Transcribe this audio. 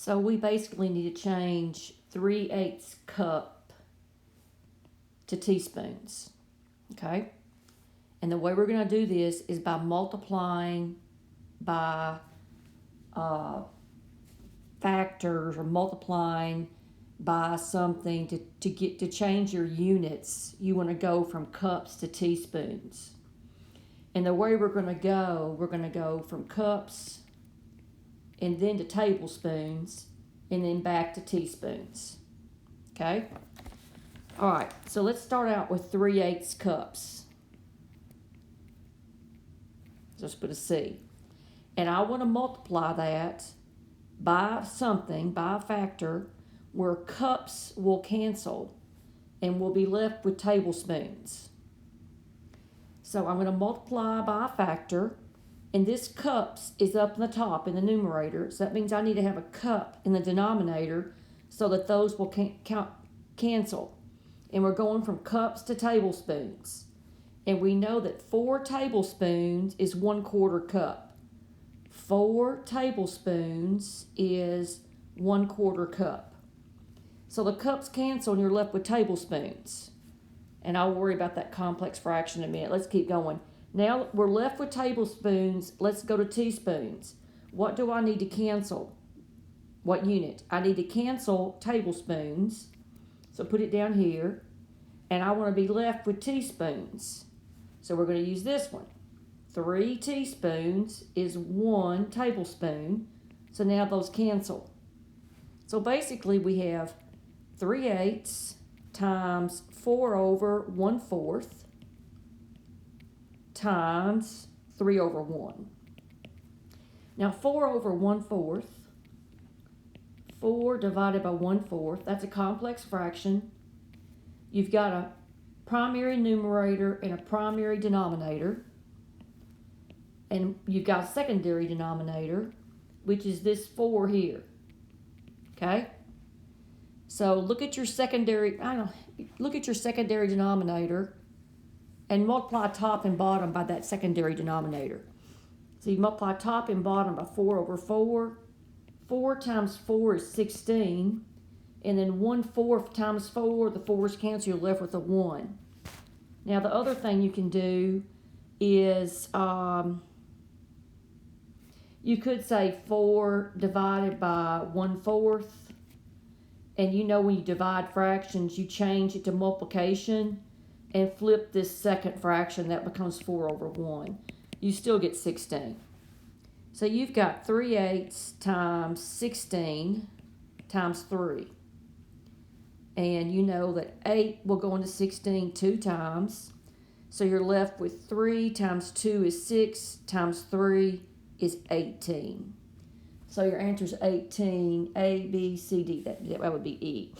So we basically need to change 3/8 cup to teaspoons, okay? And the way we're going to do this is by multiplying by factors, or multiplying by something to change your units. You want to go from cups to teaspoons. And the way we're going to go from cups and then to tablespoons and then back to teaspoons. Okay? All right, so let's start out with 3/8 cups. Just put a C. And I want to multiply that by something, by a factor, where cups will cancel and we'll be left with tablespoons. So I'm going to multiply by a factor, and this cups is up in the top in the numerator, so that means I need to have a cup in the denominator so that those will cancel. And we're going from cups to tablespoons. And we know that 4 tablespoons is 1/4 cup. 4 tablespoons is 1/4 cup. So the cups cancel and you're left with tablespoons. And I'll worry about that complex fraction in a minute. Let's keep going. Now we're left with tablespoons. Let's go to teaspoons. What do I need to cancel? What unit? I need to cancel tablespoons. So put it down here. And I want to be left with teaspoons. So we're going to use this one. 3 teaspoons is 1 tablespoon. So now those cancel. So basically we have 3/8 times 4/1/4 times 3/1. Now 4/1/4, 4 divided by 1/4, that's a complex fraction. You've got a primary numerator and a primary denominator. And you've got a secondary denominator, which is this 4 here. Okay? So look at your secondary denominator and multiply top and bottom by that secondary denominator. So you multiply top and bottom by 4/4. 4 times 4 is 16. And then 1/4 times 4, the 4's cancel, you're left with a 1. Now the other thing you can do is you could say 4 divided by 1/4. And you know when you divide fractions, you change it to multiplication and flip this second fraction, that becomes 4/1. You still get 16. So you've got 3/8 times 16 times 3. And you know that 8 will go into 16 2 times. So you're left with 3 times 2 is 6 times 3 is 18. So your answer is 18, A, B, C, D. That would be E.